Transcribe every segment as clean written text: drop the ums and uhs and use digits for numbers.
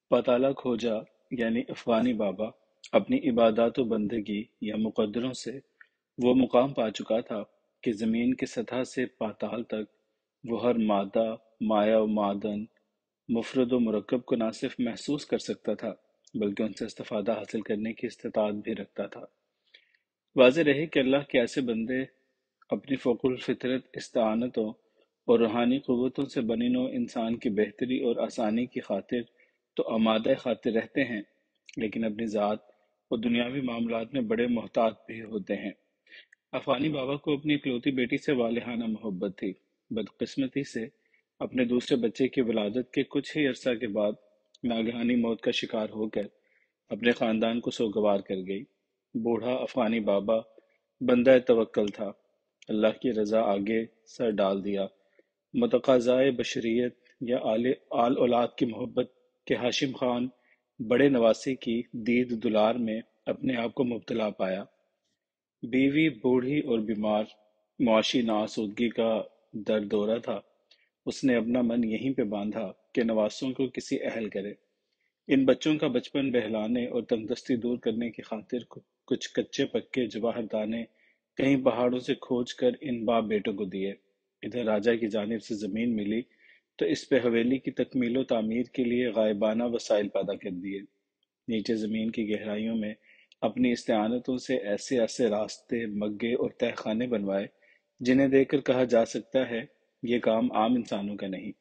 پتالہ کھوجا یعنی افغانی بابا اپنی عبادات و بندگی یا مقدروں سے وہ مقام پا چکا تھا کہ زمین کی سطح سے پاتال تک وہ ہر مادہ، مایع و معدن، مفرد و مرکب کو نہ صرف محسوس کر سکتا تھا بلکہ ان سے استفادہ حاصل کرنے کی استطاعت بھی رکھتا تھا۔ واضح رہے کہ اللہ کے ایسے بندے اپنی فوق الفطرت استعانتوں اور روحانی قوتوں سے بنی نوع انسان کی بہتری اور آسانی کی خاطر تو آمادہ خاطر رہتے ہیں، لیکن اپنی ذات اور دنیاوی معاملات میں بڑے محتاط بھی ہوتے ہیں۔ افغانی بابا کو اپنی اکلوتی بیٹی سے والہانہ محبت تھی۔ بدقسمتی سے اپنے دوسرے بچے کی ولادت کے کچھ ہی عرصہ کے بعد ناگہانی موت کا شکار ہو کر اپنے خاندان کو سوگوار کر گئی۔ بوڑھا افغانی بابا بندہ توکل تھا، اللہ کی رضا آگے سر ڈال دیا، متقاضائے بشریت یا آل اولاد کی محبت کے ہاشم خان بڑے نواسی کی دید دلار میں اپنے آپ کو مبتلا پایا۔ بیوی بوڑھی اور بیمار، معاشی ناآسودگی کا در دورہ تھا۔ اس نے اپنا من یہیں پہ باندھا کہ نواسوں کو کسی اہل کرے۔ ان بچوں کا بچپن بہلانے اور تندرستی دور کرنے کی خاطر کچھ کچے پکے جواہر دانے کہیں پہاڑوں سے کھوج کر ان باپ بیٹوں کو دیے۔ ادھر راجہ کی جانب سے زمین ملی تو اس پہ حویلی کی تکمیل و تعمیر کے لیے غائبانہ وسائل پیدا کر دیے۔ نیچے زمین کی گہرائیوں میں اپنی استعانتوں سے ایسے ایسے راستے، مگے اور تہہ خانے بنوائے جنہیں دیکھ کر کہا جا سکتا ہے یہ کام عام انسانوں کا نہیں۔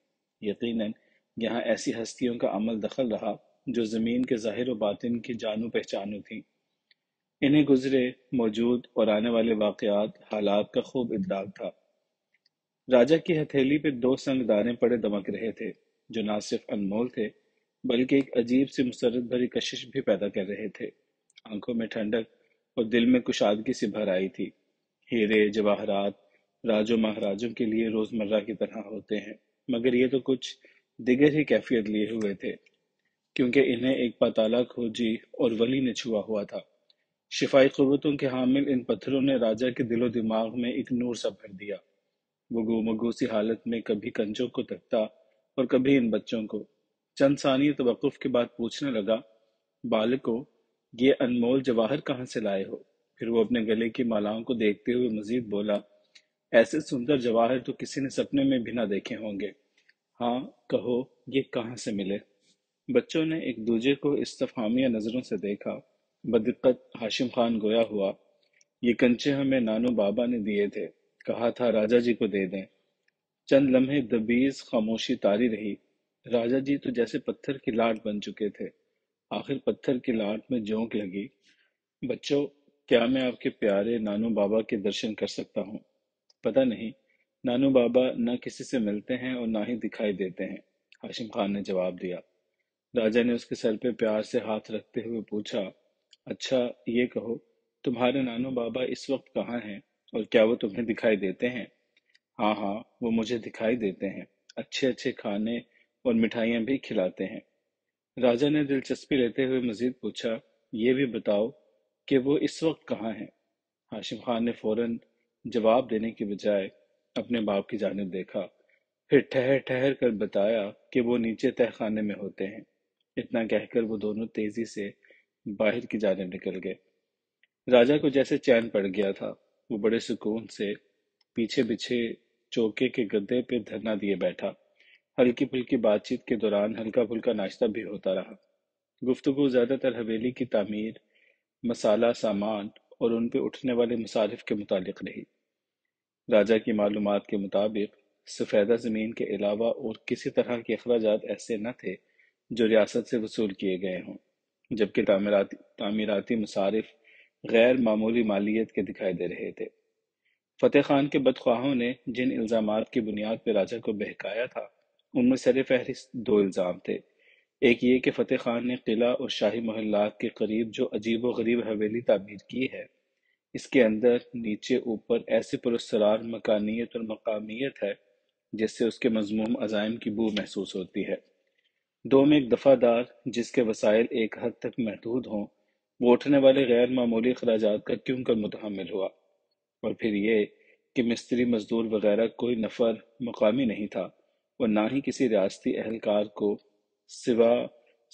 یقیناً یہاں ایسی ہستیوں کا عمل دخل رہا جو زمین کے ظاہر و باطن کی جانو پہچانو تھیں۔ انہیں گزرے، موجود اور آنے والے واقعات، حالات کا خوب ادراک تھا۔ راجہ کی ہتھیلی پہ دو سنگ دانے پڑے دمک رہے تھے جو نہ صرف انمول تھے بلکہ ایک عجیب سی مسرت بھری کشش بھی پیدا کر رہے تھے۔ آنکھوں میں ٹھنڈک اور دل میں کشادگی سی بھر آئی تھی۔ ہیرے جواہرات راجوں مہاراجوں کے لیے روزمرہ کی طرح ہوتے ہیں، مگر یہ تو کچھ دیگر ہی کیفیت لیے ہوئے تھے، کیونکہ انہیں ایک پاتالہ کھوجی اور ولی نے چھوا ہوا تھا۔ شفائی قوتوں کے حامل ان پتھروں نے راجہ کے دل و دماغ میں ایک نور سا بھر دیا۔ وہ گو سی حالت میں کبھی کنجوں کو تکتا اور کبھی ان بچوں کو۔ چند ثانیے توقف کے بعد پوچھنے لگا، بالکو، یہ انمول جواہر کہاں سے لائے ہو؟ پھر وہ اپنے گلے کی مالاؤں کو دیکھتے ہوئے مزید بولا، ایسے سندر جواہر تو کسی نے سپنے میں بھی نہ دیکھے ہوں گے۔ ہاں کہو، یہ کہاں سے ملے؟ بچوں نے ایک دوجے کو استفہامیہ نظروں سے دیکھا۔ بدقت ہاشم خان گویا ہوا، یہ کنچے ہمیں نانو بابا نے دیے تھے، کہا تھا راجہ جی کو دے دیں۔ چند لمحے دبیز خاموشی طاری رہی۔ راجہ جی تو جیسے پتھر کی لاٹ بن چکے تھے۔ آخر پتھر کی لاٹ میں جونک لگی، بچوں، کیا میں آپ کے پیارے نانو بابا کے درشن کر سکتا ہوں؟ پتہ نہیں، نانو بابا نہ کسی سے ملتے ہیں اور نہ ہی دکھائی دیتے ہیں، ہاشم خان نے جواب دیا۔ راجہ نے اس کے سر پہ پیار سے ہاتھ رکھتے ہوئے پوچھا، اچھا یہ کہو، تمہارے نانو بابا اس وقت کہاں ہیں اور کیا وہ تمہیں دکھائی دیتے ہیں؟ ہاں ہاں، وہ مجھے دکھائی دیتے ہیں، اچھے اچھے کھانے اور مٹھائیاں بھی کھلاتے ہیں۔ راجہ نے دلچسپی لیتے ہوئے مزید پوچھا، یہ بھی بتاؤ کہ وہ اس وقت کہاں ہیں؟ ہاشم خان نے فوراً جواب دینے کی بجائے اپنے باپ کی جانب دیکھا، پھر ٹھہر ٹھہر کر بتایا کہ وہ نیچے تہہ خانے میں ہوتے ہیں۔ اتنا کہہ کر وہ دونوں تیزی سے باہر کی جانب نکل گئے۔ راجہ کو جیسے چین پڑ گیا تھا، وہ بڑے سکون سے پیچھے بچھے چوکے کے گدے پہ دھرنا دیے بیٹھا۔ ہلکی پھلکی بات چیت کے دوران ہلکا پھلکا ناشتہ بھی ہوتا رہا۔ گفتگو زیادہ تر حویلی کی تعمیر، مسالہ سامان اور ان پہ اٹھنے والے مصارف کے متعلق رہی۔ راجہ کی معلومات کے مطابق سفیدہ زمین کے علاوہ اور کسی طرح کے اخراجات ایسے نہ تھے جو ریاست سے وصول کیے گئے ہوں، جبکہ تعمیراتی مصارف غیر معمولی مالیت کے دکھائی دے رہے تھے۔ فتح خان کے بدخواہوں نے جن الزامات کی بنیاد پہ راجہ کو بہکایا تھا، ان میں سر فہرست دو الزام تھے۔ ایک یہ کہ فتح خان نے قلعہ اور شاہی محلات کے قریب جو عجیب و غریب حویلی تعمیر کی ہے، اس کے اندر نیچے اوپر ایسی پراسرار مکانیت اور مقامیت ہے جس سے اس کے مذموم عزائم کی بو محسوس ہوتی ہے۔ دو میں ایک دفعہ دار جس کے وسائل ایک حد تک محدود ہوں، وہ اٹھنے والے غیر معمولی اخراجات کا کیوں کر متحمل ہوا؟ اور پھر یہ کہ مستری مزدور وغیرہ کوئی نفر مقامی نہیں تھا اور نہ ہی کسی ریاستی اہلکار کو سوا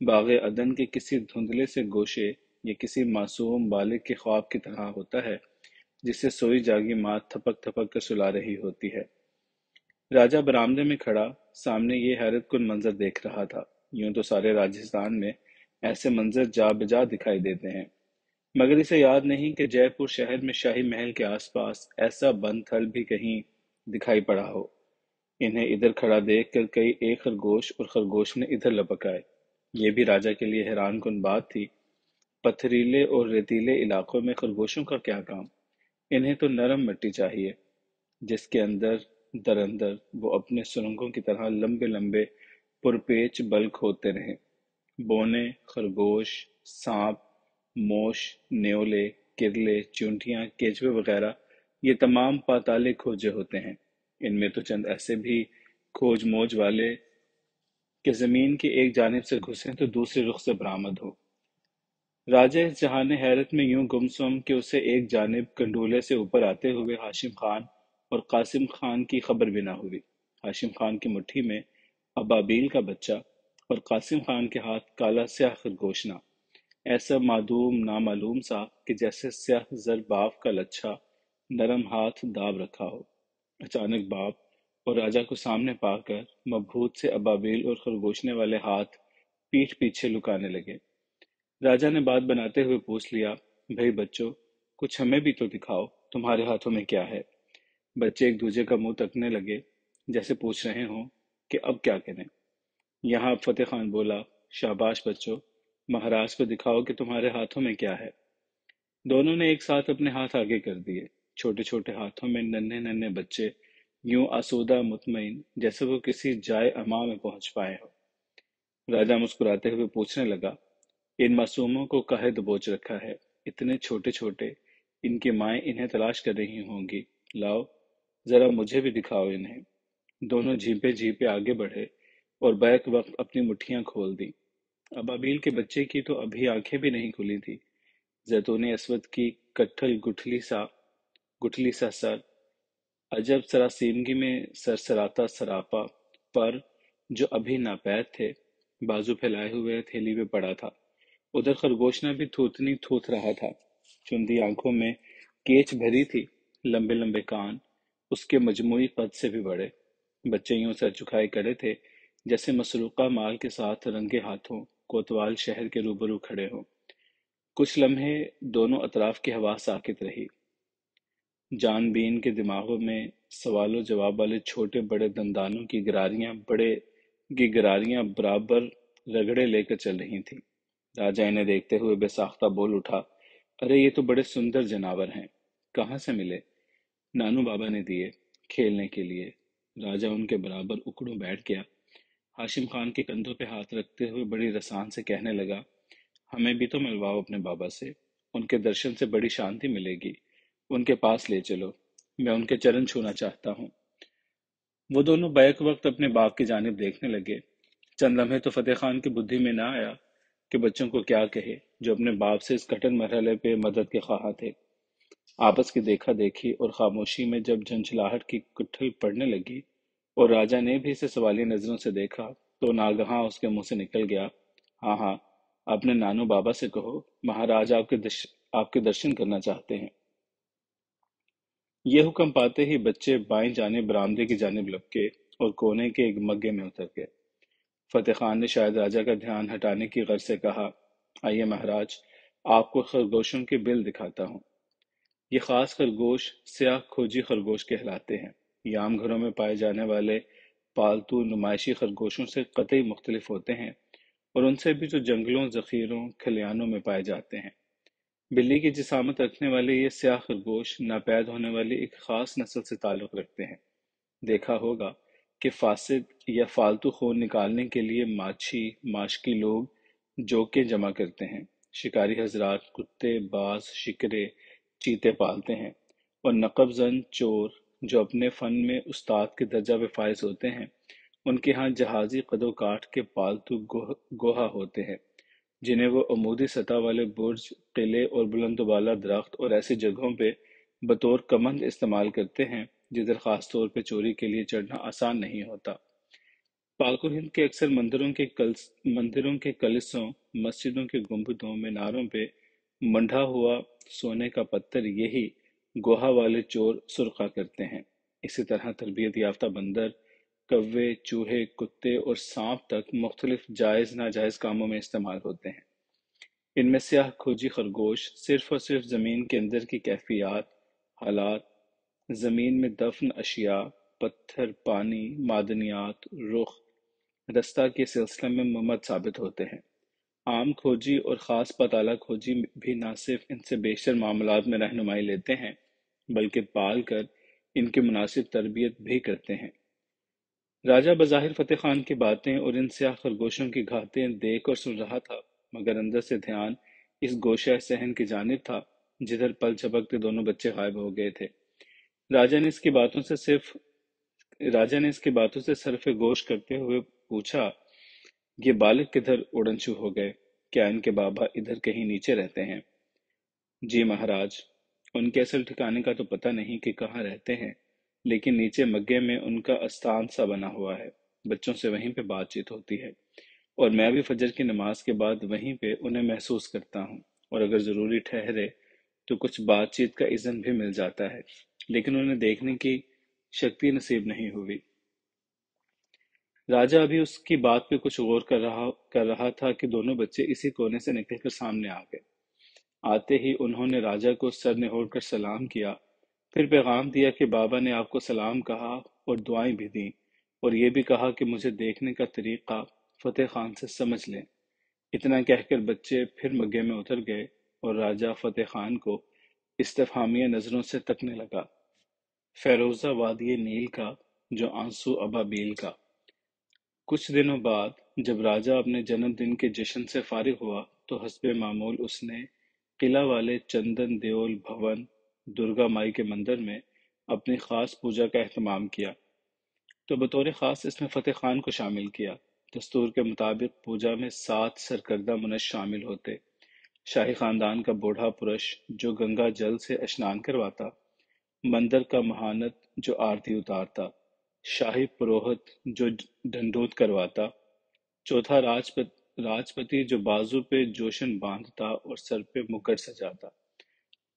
باغ عدن کے کسی دھندلے سے گوشے یا کسی معصوم بالغ کے خواب کی طرح ہوتا ہے جسے سوئی جاگی ماں تھپک تھپک کر سلا رہی ہوتی ہے۔ راجہ برآمدے میں کھڑا سامنے یہ حیرت کن منظر دیکھ رہا تھا۔ یوں تو سارے راجستھان میں ایسے منظر جا بجا دکھائی دیتے ہیں، مگر اسے یاد نہیں کہ جے پور شہر میں شاہی محل کے آس پاس ایسا بند تھل بھی کہیں دکھائی پڑا ہو۔ انہیں ادھر کھڑا دیکھ کر کئی ایک خرگوش اور خرگوش نے ادھر لپک آئے۔ یہ بھی راجا کے لیے حیران کن بات تھی۔ پتھریلے اور ریتیلے علاقوں میں خرگوشوں کا کیا کام؟ انہیں تو نرم مٹی چاہیے جس کے اندر در اندر وہ اپنے سرنگوں کی طرح لمبے لمبے پرپیچ بلک ہوتے رہیں۔ بونے، خرگوش، سانپ، موش، نیولے، کرلے، چونٹیاں، کیچوے وغیرہ یہ تمام پاتالے کھوجے ہوتے ہیں۔ ان میں تو چند ایسے بھی کھوج موج والے کہ زمین کی ایک جانب سے گھسیں تو دوسرے رخ سے برآمد ہو۔ راجہ اس جہان حیرت میں یوں گم سم کہ اسے ایک جانب کنڈولے سے اوپر آتے ہوئے ہاشم خان اور قاسم خان کی خبر بھی نہ ہوئی۔ ہاشم خان کی مٹھی میں ابابیل کا بچہ اور قاسم خان کے ہاتھ کالا سیاہ خرگوشنا، ایسا معدوم نامعلوم سا کہ جیسے سیاہ زر باف کا لچھا نرم ہاتھ داب رکھا ہو۔ اچانک باپ اور راجہ کو سامنے پا کر مبہوت سے ابابیل اور خرگوشنے والے ہاتھ پیٹھ پیچھے لکانے لگے۔ راجا نے بات بناتے ہوئے پوچھ لیا، بھئی بچوں، کچھ ہمیں بھی تو دکھاؤ، تمہارے ہاتھوں میں کیا ہے؟ بچے ایک دوسرے کا منہ تکنے لگے جیسے پوچھ رہے ہوں کہ اب کیا کریں۔ یہاں فتح خان بولا، شاباش بچوں، مہاراج کو دکھاؤ کہ تمہارے ہاتھوں میں کیا ہے۔ دونوں نے ایک ساتھ اپنے ہاتھ آگے کر دیے۔ چھوٹے چھوٹے ہاتھوں میں ننھے ننھے بچے یوں آسودہ مطمئن جیسے وہ کسی جائے اما میں پہنچ پائے ہو۔ راجا مسکراتے ہوئے پوچھنے لگا، ان معصوموں کو کاہے دبوچ رکھا ہے؟ اتنے چھوٹے چھوٹے، ان کی مائیں انہیں تلاش کر رہی ہوں گی۔ لاؤ، ذرا مجھے بھی دکھاؤ انہیں۔ دونوں جھیپے جھیپے آگے بڑھے اور بیک وقت اپنی مٹھیاں کھول دیں۔ ابابیل کے بچے کی تو ابھی آنکھیں بھی نہیں کھلی تھی۔ زیتونی اسود کی کٹھل گٹھلی سا سر، عجب سراسیمگی میں سرسراتا سراپا پر جو ابھی ناپید تھے، بازو پھیلائے ہوئے تھیلی میں پڑا تھا۔ ادھر خرگوشنا بھی تھوتنی تھوت رہا تھا، چندی آنکھوں میں کیچ بھری تھی، لمبے لمبے کان اس کے مجموعی قد سے بھی بڑے۔ بچے یوں سر جھکائے کھڑے تھے جیسے مسروقہ مال کے ساتھ رنگے ہاتھوں کوتوال شہر کے روبرو کھڑے ہوں۔ کچھ لمحے دونوں اطراف کی ہوا ساکت رہی۔ جان بین کے دماغوں میں سوال و جواب والے چھوٹے بڑے دندانوں کی گراریاں برابر رگڑے لے کر چل رہی تھیں۔ راجہ انہیں دیکھتے ہوئے بے ساختہ بول اٹھا، ارے یہ تو بڑے سندر جانور ہیں، کہاں سے ملے؟ نانو بابا نے دیے، کھیلنے کے لیے۔ راجہ ان کے برابر اکڑوں بیٹھ گیا۔ ہاشم خان کے کندھوں پہ ہاتھ رکھتے ہوئے بڑی رسان سے کہنے لگا، ہمیں بھی تو ملواؤ اپنے بابا سے، ان کے درشن سے بڑی شانتی ملے گی، ان کے پاس لے چلو، میں ان کے چرن چھونا چاہتا ہوں۔ وہ دونوں بیک وقت اپنے باپ کی جانب دیکھنے لگے۔ چند لمحے تو فتح خان کی بدھی میں نہ آیا کہ بچوں کو کیا کہے جو اپنے باپ سے اس کٹن مرحلے پہ مدد کے خواہاں تھے۔ آپس کی دیکھا دیکھی اور خاموشی میں جب جھنجھلاہٹ کی کٹھل پڑنے لگی اور راجہ نے بھی اسے سوالیہ نظروں سے دیکھا تو ناگہاں اس کے منہ سے نکل گیا، ہاں ہاں، اپنے نانو بابا سے کہو مہاراج آپ کے درشن کرنا چاہتے ہیں۔ یہ حکم پاتے ہی بچے بائیں جانب برآمدے کی جانب لپکے اور کونے کے ایک مگے میں اتر گئے۔ فتح خان نے شاید راجہ کا دھیان ہٹانے کی غرض سے کہا، آئیے مہاراج، آپ کو خرگوشوں کے بل دکھاتا ہوں۔ یہ خاص خرگوش سیاہ کھوجی خرگوش کہلاتے ہیں۔ یہ عام گھروں میں پائے جانے والے پالتو نمائشی خرگوشوں سے قطعی مختلف ہوتے ہیں اور ان سے بھی جو جنگلوں، ذخیروں، کھلیانوں میں پائے جاتے ہیں۔ بلی کی جسامت رکھنے والے یہ سیاہ خرگوش ناپید ہونے والی ایک خاص نسل سے تعلق رکھتے ہیں۔ دیکھا ہوگا کہ فاسد یا فالتو خون نکالنے کے لیے ماچھی، ماشکی لوگ جوکیں جمع کرتے ہیں۔ شکاری حضرات کتے، باز، شکرے، چیتے پالتے ہیں، اور نقب زن چور جو اپنے فن میں استاد کے درجہ پہ فائز ہوتے ہیں، ان کے ہاں جہازی قد و کاٹ کے پالتو گوہا ہوتے ہیں جنہیں وہ عمودی سطح والے برج، قلعے اور بلند و بالا درخت اور ایسی جگہوں پہ بطور کمند استعمال کرتے ہیں جدھر خاص طور پہ چوری کے لیے چڑھنا آسان نہیں ہوتا۔ پاک و ہند کے اکثر مندروں کے کلسوں، مسجدوں کے گنبدوں، میناروں پہ منڈھا ہوا سونے کا پتھر یہی گوہا والے چور سرقہ کرتے ہیں۔ اسی طرح تربیت یافتہ بندر، کوے، چوہے، کتے اور سانپ تک مختلف جائز ناجائز کاموں میں استعمال ہوتے ہیں۔ ان میں سیاہ کھوجی خرگوش صرف اور صرف زمین کے اندر کی کیفیات، حالات، زمین میں دفن اشیاء، پتھر، پانی، معدنیات، رخ، رستہ کے سلسلے میں ممد ثابت ہوتے ہیں۔ عام کھوجی اور خاص پتالہ کھوجی بھی نہ صرف ان سے بیشتر معاملات میں رہنمائی لیتے ہیں بلکہ پال کر ان کی مناسب تربیت بھی کرتے ہیں۔ راجہ بظاہر فتح خان کی باتیں اور ان سیاہ خرگوشوں کی گھاتیں دیکھ اور سن رہا تھا، مگر اندر سے دھیان اس گوشہ صحن کی جانب تھا جدھر پل جھپکتے دونوں بچے غائب ہو گئے تھے۔ راجہ نے اس کی باتوں سے صرف راجہ نے اس کی باتوں سے صرف گوش کرتے ہوئے پوچھا، یہ بالغ کدھر اڑنچو ہو گئے؟ کیا ان کے بابا ادھر کہیں نیچے رہتے ہیں؟ جی مہاراج، ان کے اصل ٹھکانے کا تو پتہ نہیں کہ کہاں رہتے ہیں، لیکن نیچے مگے میں ان کا استان سا بنا ہوا ہے، بچوں سے وہیں پہ بات چیت ہوتی ہے، اور میں بھی فجر کی نماز کے بعد وہیں پہ انہیں محسوس کرتا ہوں، اور اگر ضروری ٹھہرے تو کچھ بات چیت کا اذن بھی مل جاتا ہے، لیکن انہیں دیکھنے کی شکتی نصیب نہیں ہوئی۔ راجہ ابھی اس کی بات پہ کچھ غور کر رہا تھا کہ دونوں بچے اسی کونے سے نکل کر سامنے آ گئے۔ آتے ہی انہوں نے راجہ کو سر نہوڑ کر سلام کیا، پھر پیغام دیا کہ بابا نے آپ کو سلام کہا اور دعائیں بھی دیں، اور یہ بھی کہا کہ مجھے دیکھنے کا طریقہ فتح خان سے سمجھ لیں۔ اتنا کہہ کر بچے پھر مگے میں اتر گئے اور راجہ فتح خان کو استفہامیہ نظروں سے تکنے لگا۔ فیروزہ وادی نیل کا، جو آنسو ابابیل کا۔ کچھ دنوں بعد جب راجہ اپنے جنم دن کے جشن سے فارغ ہوا تو حسب معمول اس نے قلعہ والے چندن دیول بھون درگا مائی کے مندر میں اپنی خاص پوجا کا اہتمام کیا، تو بطور خاص اس میں فتح خان کو شامل کیا۔ دستور کے مطابق پوجا میں 7 سرکردہ منش شامل ہوتے: شاہی خاندان کا بوڑھا پرش جو گنگا جل سے اشنان کرواتا، مندر کا مہانت جو آرتی اتارتا، شاہی پروہت جو ڈھنڈوت کرواتا، چوتھا راجپتی جو بازو پہ جوشن باندھتا اور سر پہ مکٹ سجاتا،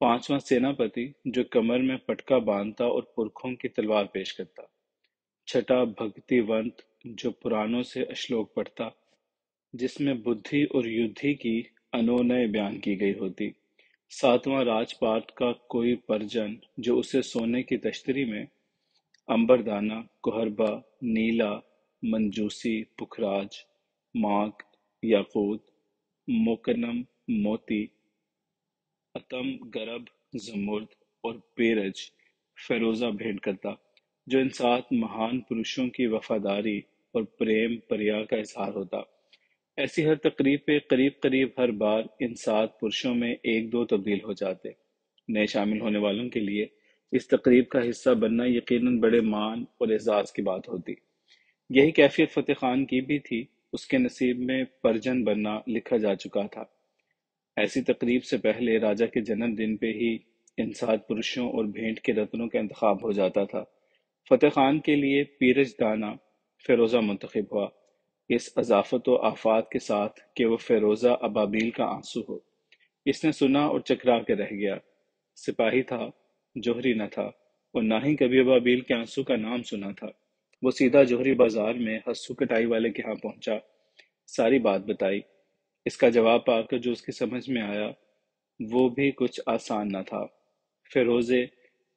پانچواں سیناپتی جو کمر میں پٹکا باندھتا اور پرکھوں کی تلوار پیش کرتا، چھٹا بھکتی ونت جو پرانوں سے اشلوک پڑھتا جس میں بدھی اور یدھی کی انونے بیان کی گئی ہوتی، ساتواں راج پاٹ کا کوئی پرجن جو اسے سونے کی تشتری میں امبردانہ، کہربا، نیلا، منجوسی، پکھراج، مانگ، یاقوت، موکنم، موتی، عتم، گرب، زمرد اور پیرج فیروزہ بھیٹ کرتا، جو ان 7 مہان پروشوں کی وفاداری اور پریم پریا کا اظہار ہوتا۔ ایسی ہر تقریب پہ قریب قریب ہر بار ان 7 پرشوں میں ایک دو تبدیل ہو جاتے۔ نئے شامل ہونے والوں کے لیے اس تقریب کا حصہ بننا یقیناً بڑے مان اور اعزاز کی بات ہوتی۔ یہی کیفیت فتح خان کی بھی تھی، اس کے نصیب میں پرجن بننا لکھا جا چکا تھا۔ ایسی تقریب سے پہلے راجہ کے جنم دن پہ ہی ان 7 پرشوں اور بھیٹ کے رتنوں کا انتخاب ہو جاتا تھا۔ فتح خان کے لیے پیرج دانا فیروزہ منتخب ہوا، اس اضافت و آفات کے ساتھ کہ وہ فیروزہ ابابیل کا آنسو ہو۔ اس نے سنا اور چکرا کے رہ گیا۔ سپاہی تھا، جوہری نہ تھا، اور نہ ہی کبھی ابابیل کے آنسو کا نام سنا تھا۔ وہ سیدھا جوہری بازار میں ہسو کٹائی والے کے ہاں پہنچا، ساری بات بتائی۔ اس کا جواب پا کر جو اس کی سمجھ میں آیا وہ بھی کچھ آسان نہ تھا۔ فیروزے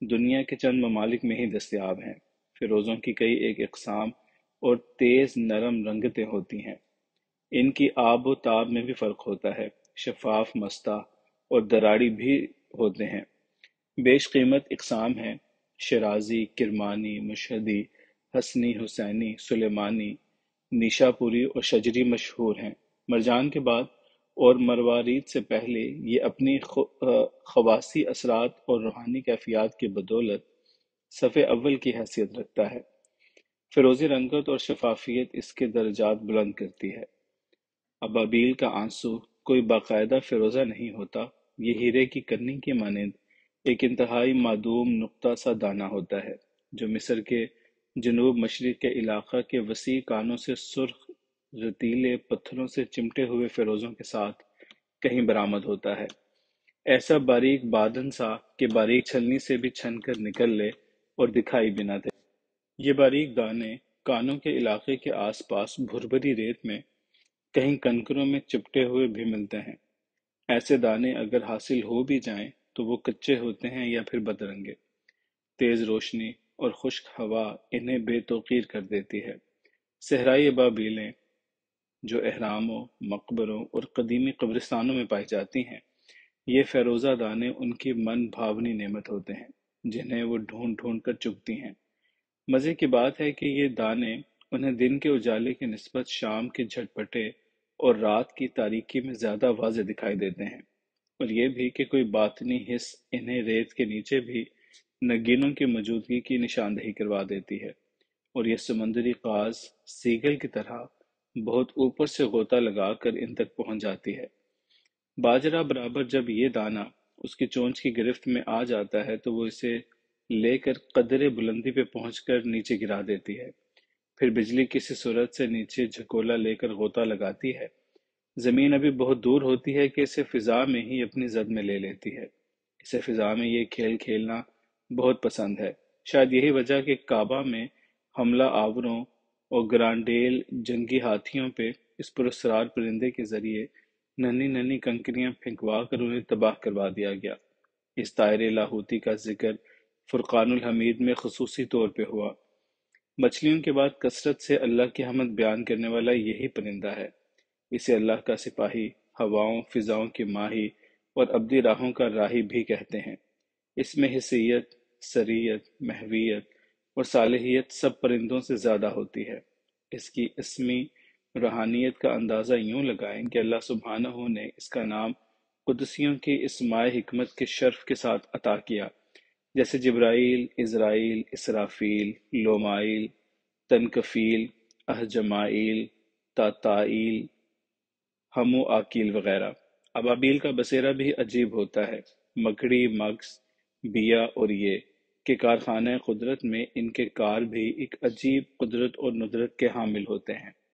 دنیا کے چند ممالک میں ہی دستیاب ہیں۔ فیروزوں کی کئی ایک اقسام اور تیز نرم رنگتیں ہوتی ہیں۔ ان کی آب و تاب میں بھی فرق ہوتا ہے، شفاف، مستہ اور دراڑی بھی ہوتے ہیں۔ بیش قیمت اقسام ہیں، شیرازی، کرمانی، مشہدی، حسنی، حسینی، سلیمانی، نیشاپوری اور شجری مشہور ہیں۔ مرجان کے بعد اور مروارید سے پہلے یہ اپنی خواصی اثرات اور روحانی کیفیات کی بدولت صف اول کی حیثیت رکھتا ہے۔ فیروزی رنگت اور شفافیت اس کے درجات بلند کرتی ہے۔ ابابیل کا آنسو کوئی باقاعدہ فیروزہ نہیں ہوتا، یہ ہیرے کی کرنی کی مانند ایک انتہائی معدوم نقطہ سا دانہ ہوتا ہے، جو مصر کے جنوب مشرق کے علاقہ کے وسیع کانوں سے سرخ رتیلے پتھروں سے چمٹے ہوئے فیروزوں کے ساتھ کہیں برآمد ہوتا ہے، ایسا باریک بادن سا کہ باریک چھلنی سے بھی چھن کر نکل لے اور دکھائی بھی نہ دے۔ یہ باریک دانے کانوں کے علاقے کے آس پاس بھربری ریت میں کہیں کنکروں میں چپٹے ہوئے بھی ملتے ہیں۔ ایسے دانے اگر حاصل ہو بھی جائیں تو وہ کچے ہوتے ہیں یا پھر بدرنگے۔ تیز روشنی اور خشک ہوا انہیں بے توقیر کر دیتی ہے۔ صحرائی ابابیلیں جو اہراموں، مقبروں اور قدیمی قبرستانوں میں پائی جاتی ہیں، یہ فیروزہ دانے ان کی من بھاونی نعمت ہوتے ہیں جنہیں وہ ڈھونڈ ڈھونڈ کر چگتی ہیں۔ مزے کی بات ہے کہ یہ دانے انہیں دن کے اجالے کی نسبت شام کے جھٹپٹے اور رات کی تاریکی میں زیادہ واضح دکھائی دیتے ہیں، اور یہ بھی کہ کوئی باطنی حس انہیں ریت کے نیچے بھی نگینوں کی موجودگی کی نشاندہی کروا دیتی ہے، اور یہ سمندری قاز سیگل کی طرح بہت اوپر سے غوطہ لگا کر ان تک پہنچ جاتی ہے۔ باجرہ برابر جب یہ دانہ اس کی چونچ کی گرفت میں آ جاتا ہے تو وہ اسے لے کر قدرے بلندی پہ پہنچ کر نیچے گرا دیتی ہے، پھر بجلی کسی صورت سے نیچے جھکولا لے کر غوطہ لگاتی ہے۔ زمین ابھی بہت دور ہوتی ہے کہ اسے فضا میں ہی اپنی زد میں لے لیتی ہے۔ اسے فضا میں یہ کھیل کھیلنا بہت پسند ہے۔ شاید یہی وجہ کہ کعبہ میں حملہ آوروں اور گرانڈیل جنگی ہاتھیوں پہ اس پراسرار پرندے کے ذریعے ننھی ننھی کنکریاں پھینکوا کر انہیں تباہ کروا دیا گیا۔ اس طائر لاہوتی کا ذکر فرقان الحمید میں خصوصی طور پہ ہوا۔ مچھلیوں کے بعد کثرت سے اللہ کی حمد بیان کرنے والا یہی پرندہ ہے۔ اسے اللہ کا سپاہی، ہواؤں فضاؤں کی ماہی اور ابدی راہوں کا راہی بھی کہتے ہیں۔ اس میں حیثیت، سریت، محویت اور صالحیت سب پرندوں سے زیادہ ہوتی ہے۔ اس کی اسمی روحانیت کا اندازہ یوں لگائیں کہ اللہ سبحانہ نے اس کا نام قدسیوں کی اسماء حکمت کے شرف کے ساتھ عطا کیا، جیسے جبرائیل، عزرائیل، اسرافیل، لومائیل، تنکفیل، احجمائیل، تاتائیل، ہمو آکیل وغیرہ۔ ابابیل کا بسیرا بھی عجیب ہوتا ہے۔ مکڑی، مگس، بیا اور یہ کہ کارخانہ قدرت میں ان کے کار بھی ایک عجیب قدرت اور ندرت کے حامل ہوتے ہیں۔